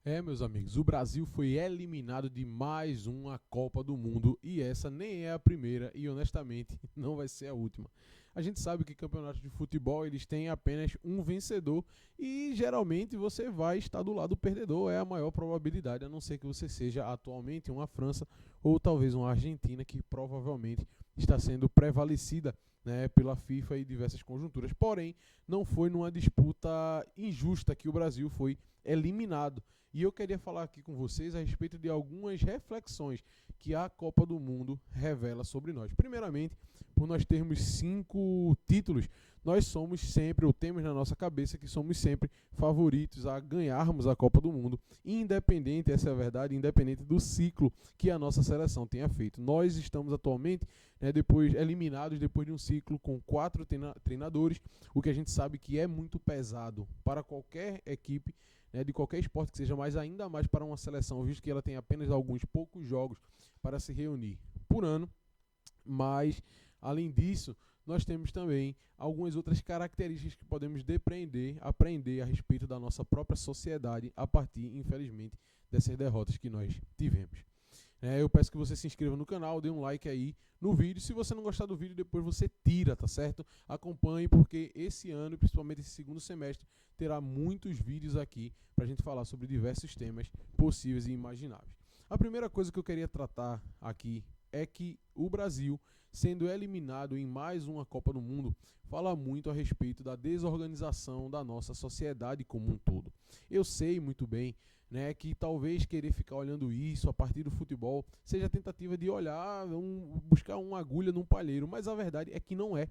Meus amigos, o Brasil foi eliminado de mais uma Copa do Mundo e essa nem é a primeira e honestamente não vai ser a última. A gente sabe que campeonatos de futebol eles têm apenas um vencedor e geralmente você vai estar do lado do perdedor, é a maior probabilidade, a não ser que você seja atualmente uma França ou talvez uma Argentina que provavelmente está sendo prevalecida, né, pela FIFA e diversas conjunturas. Porém, não foi numa disputa injusta que o Brasil foi eliminado. E eu queria falar aqui com vocês a respeito de algumas reflexões que a Copa do Mundo revela sobre nós. Primeiramente, por nós termos 5 títulos, nós somos sempre, ou temos na nossa cabeça que somos sempre favoritos a ganharmos a Copa do Mundo, independente, essa é a verdade, independente do ciclo que a nossa seleção tenha feito. Nós estamos atualmente, né, eliminados depois de um ciclo com 4 treinadores, o que a gente sabe que é muito pesado para qualquer equipe, né, de qualquer esporte que seja, mas ainda mais para uma seleção, visto que ela tem apenas alguns poucos jogos para se reunir por ano. Mas, além disso, nós temos também algumas outras características que podemos aprender a respeito da nossa própria sociedade a partir, infelizmente, dessas derrotas que nós tivemos. Eu peço que você se inscreva no canal, dê um like aí no vídeo. Se você não gostar do vídeo, depois você tira, tá certo? Acompanhe, porque esse ano, principalmente esse segundo semestre, terá muitos vídeos aqui pra gente falar sobre diversos temas possíveis e imagináveis. A primeira coisa que eu queria tratar aqui é que o Brasil, sendo eliminado em mais uma Copa do Mundo, fala muito a respeito da desorganização da nossa sociedade como um todo. Eu sei muito bem, né, que talvez querer ficar olhando isso a partir do futebol seja a tentativa de olhar, buscar uma agulha num palheiro, mas a verdade é que não é.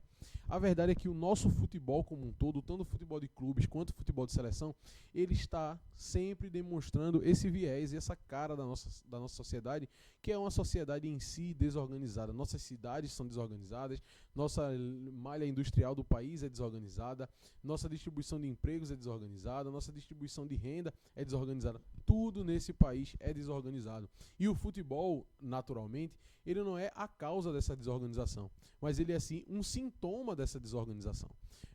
A verdade é que o nosso futebol como um todo, tanto o futebol de clubes quanto o futebol de seleção, ele está sempre demonstrando esse viés e essa cara da nossa sociedade, que é uma sociedade em si desorganizada. Nossas cidades são desorganizadas, nossa malha industrial do país é desorganizada, nossa distribuição de empregos é desorganizada, nossa distribuição de renda é desorganizada. Tudo nesse país é desorganizado. E o futebol, naturalmente, ele não é a causa dessa desorganização, mas ele é sim um sintoma dessa desorganização.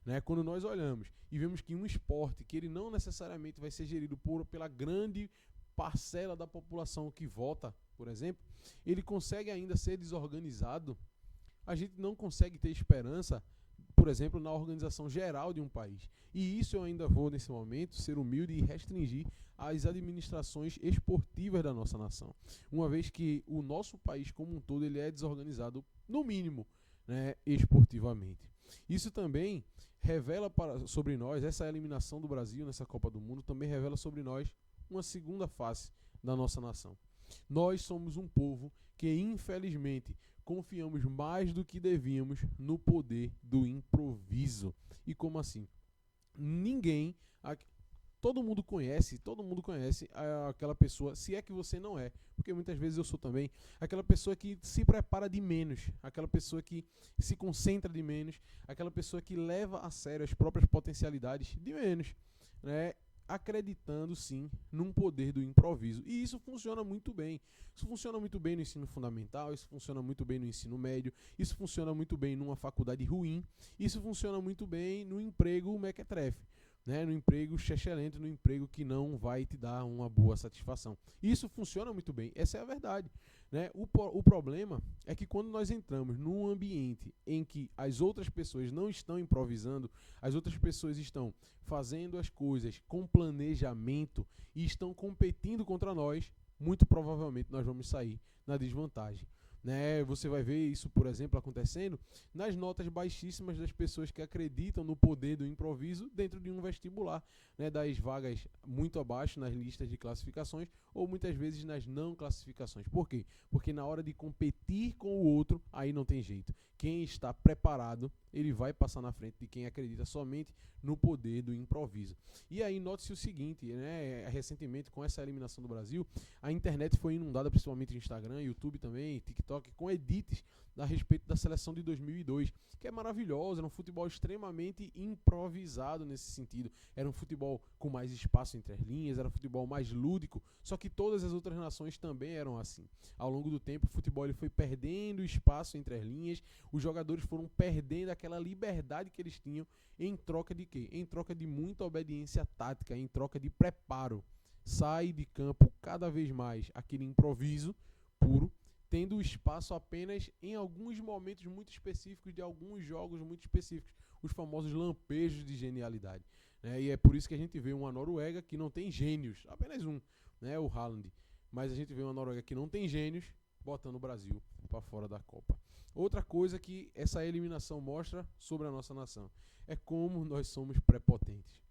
Né? Quando nós olhamos e vemos que um esporte que ele não necessariamente vai ser gerido pela grande parcela da população que vota, por exemplo, ele consegue ainda ser desorganizado, a gente não consegue ter esperança, por exemplo, na organização geral de um país. E isso eu ainda vou, nesse momento, ser humilde e restringir as administrações esportivas da nossa nação. Uma vez que o nosso país como um todo ele é desorganizado, no mínimo, né, esportivamente. Isso também revela sobre nós, essa eliminação do Brasil nessa Copa do Mundo também revela sobre nós uma segunda face da nossa nação. Nós somos um povo que, infelizmente, confiamos mais do que devíamos no poder do improviso. E como assim? Ninguém, todo mundo conhece aquela pessoa, se é que você não é, porque muitas vezes eu sou também, aquela pessoa que se prepara de menos, aquela pessoa que se concentra de menos, aquela pessoa que leva a sério as próprias potencialidades de menos, né? Acreditando sim num poder do improviso. E isso funciona muito bem. Isso funciona muito bem no ensino fundamental, isso funciona muito bem no ensino médio, isso funciona muito bem numa faculdade ruim, isso funciona muito bem no emprego mequetrefe, né? No emprego excelente, no emprego que não vai te dar uma boa satisfação. Isso funciona muito bem, essa é a verdade. Né? O problema é que quando nós entramos num ambiente em que as outras pessoas não estão improvisando, as outras pessoas estão fazendo as coisas com planejamento e estão competindo contra nós, muito provavelmente nós vamos sair na desvantagem. Né? Você vai ver isso, por exemplo, acontecendo nas notas baixíssimas das pessoas que acreditam no poder do improviso dentro de um vestibular, né? Das vagas muito abaixo nas listas de classificações ou muitas vezes nas não classificações. Por quê? Porque na hora de competir com o outro, aí não tem jeito. Quem está preparado, ele vai passar na frente de quem acredita somente no poder do improviso. E aí note-se o seguinte, né? Recentemente com essa eliminação do Brasil, a internet foi inundada, principalmente no Instagram, YouTube também, TikTok, com edits a respeito da seleção de 2002, que é maravilhosa, era um futebol extremamente improvisado nesse sentido, era um futebol com mais espaço entre as linhas, era um futebol mais lúdico, só que todas as outras nações também eram assim. Ao longo do tempo, o futebol ele foi perdendo espaço entre as linhas, os jogadores foram perdendo aquela liberdade que eles tinham em troca de quê? Em troca de muita obediência tática, em troca de preparo. sai de campo cada vez mais aquele improviso puro, tendo espaço apenas em alguns momentos muito específicos de alguns jogos muito específicos, os famosos lampejos de genialidade. Né? E é por isso que a gente vê uma Noruega que não tem gênios, apenas um, né? O Haaland. Mas a gente vê uma Noruega que não tem gênios, botando o Brasil para fora da Copa. Outra coisa que essa eliminação mostra sobre a nossa nação é como nós somos prepotentes.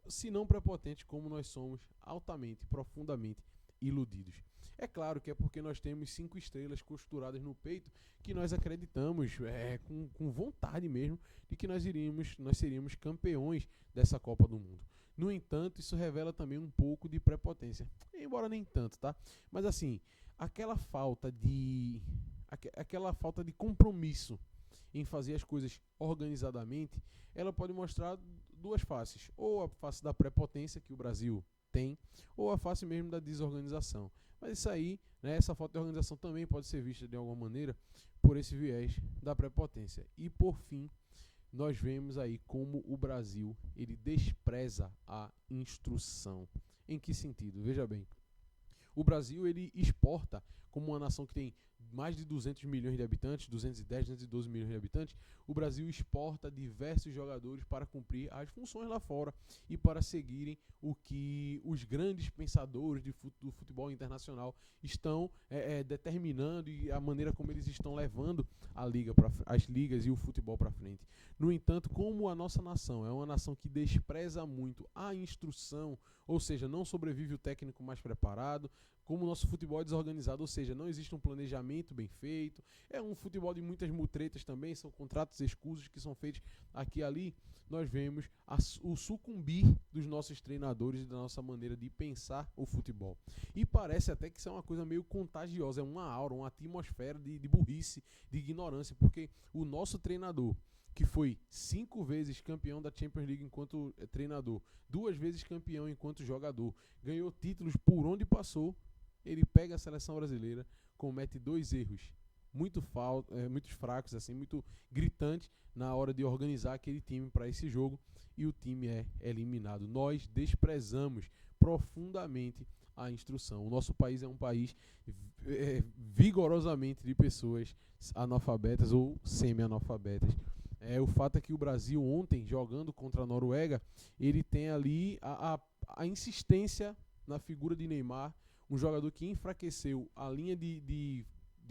Se não prepotentes, como nós somos altamente, profundamente iludidos. É claro que é porque nós temos 5 estrelas costuradas no peito que nós acreditamos com vontade mesmo de que nós seríamos campeões dessa Copa do Mundo. No entanto, isso revela também um pouco de prepotência, embora nem tanto, tá? Mas assim, aquela falta de compromisso em fazer as coisas organizadamente, ela pode mostrar duas faces, ou a face da prepotência que o Brasil tem, ou a face mesmo da desorganização. Mas isso aí, né, essa falta de organização também pode ser vista de alguma maneira por esse viés da prepotência. E por fim, nós vemos aí como o Brasil ele despreza a instrução. Em que sentido? Veja bem, o Brasil ele exporta, como uma nação que tem mais de 200 milhões de habitantes, 210, 212 milhões de habitantes, o Brasil exporta diversos jogadores para cumprir as funções lá fora e para seguirem o que os grandes pensadores do futebol internacional estão determinando e a maneira como eles estão levando as ligas e o futebol para frente. No entanto, como a nossa nação é uma nação que despreza muito a instrução, ou seja, não sobrevive o técnico mais preparado, como o nosso futebol é desorganizado, ou seja, não existe um planejamento bem feito, é um futebol de muitas mutretas também, são contratos escusos que são feitos aqui e ali, nós vemos o sucumbir dos nossos treinadores e da nossa maneira de pensar o futebol. E parece até que isso é uma coisa meio contagiosa, é uma aura, uma atmosfera de burrice, de ignorância, porque o nosso treinador, que foi 5 vezes campeão da Champions League enquanto treinador, 2 vezes campeão enquanto jogador, ganhou títulos por onde passou, ele pega a seleção brasileira, comete 2 erros muito fracos, assim, muito gritantes na hora de organizar aquele time para esse jogo e o time é eliminado. Nós desprezamos profundamente a instrução. O nosso país é um país vigorosamente de pessoas analfabetas ou semi-analfabetas. O fato é que o Brasil ontem, jogando contra a Noruega, ele tem ali a insistência na figura de Neymar, um jogador que enfraqueceu a linha de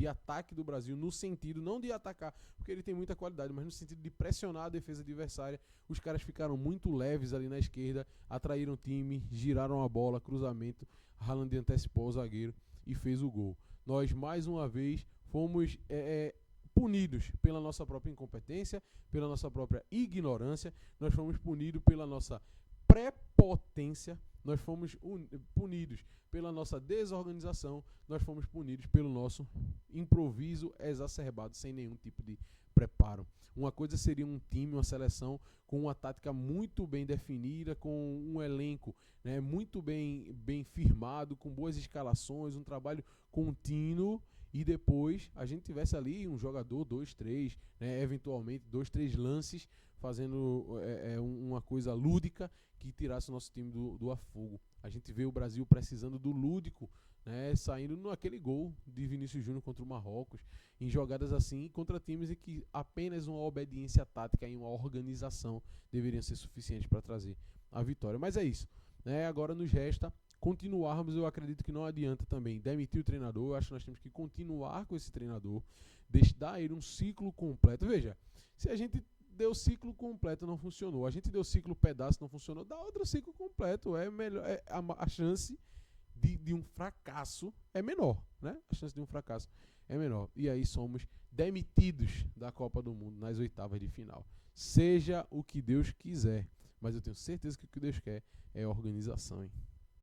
ataque do Brasil, no sentido não de atacar, porque ele tem muita qualidade, mas no sentido de pressionar a defesa adversária. Os caras ficaram muito leves ali na esquerda, atraíram o time, giraram a bola, cruzamento, Haaland antecipou o zagueiro e fez o gol. Nós, mais uma vez, fomos punidos pela nossa própria incompetência, pela nossa própria ignorância, nós fomos punidos pela nossa prepotência, nós fomos punidos pela nossa desorganização, nós fomos punidos pelo nosso improviso exacerbado, sem nenhum tipo de preparo. Uma coisa seria um time, uma seleção com uma tática muito bem definida, com um elenco, né, muito bem firmado, com boas escalações, um trabalho contínuo, e depois a gente tivesse ali um jogador, 2, 3, né, eventualmente 2, 3 lances, fazendo uma coisa lúdica que tirasse o nosso time do afogo. A gente vê o Brasil precisando do lúdico, né, saindo naquele gol de Vinícius Júnior contra o Marrocos, em jogadas assim, contra times em que apenas uma obediência tática e uma organização deveriam ser suficientes para trazer a vitória. Mas é isso, né? Agora nos resta continuarmos. Eu acredito que não adianta também demitir o treinador. Eu acho que nós temos que continuar com esse treinador, dar ele um ciclo completo. Veja, se a gente deu ciclo completo, não funcionou, a gente deu ciclo pedaço, não funcionou, dá outro ciclo completo. É melhor, a chance de um fracasso é menor, né? A chance de um fracasso é menor. E aí somos demitidos da Copa do Mundo nas oitavas de final. Seja o que Deus quiser, mas eu tenho certeza que o que Deus quer é organização, hein?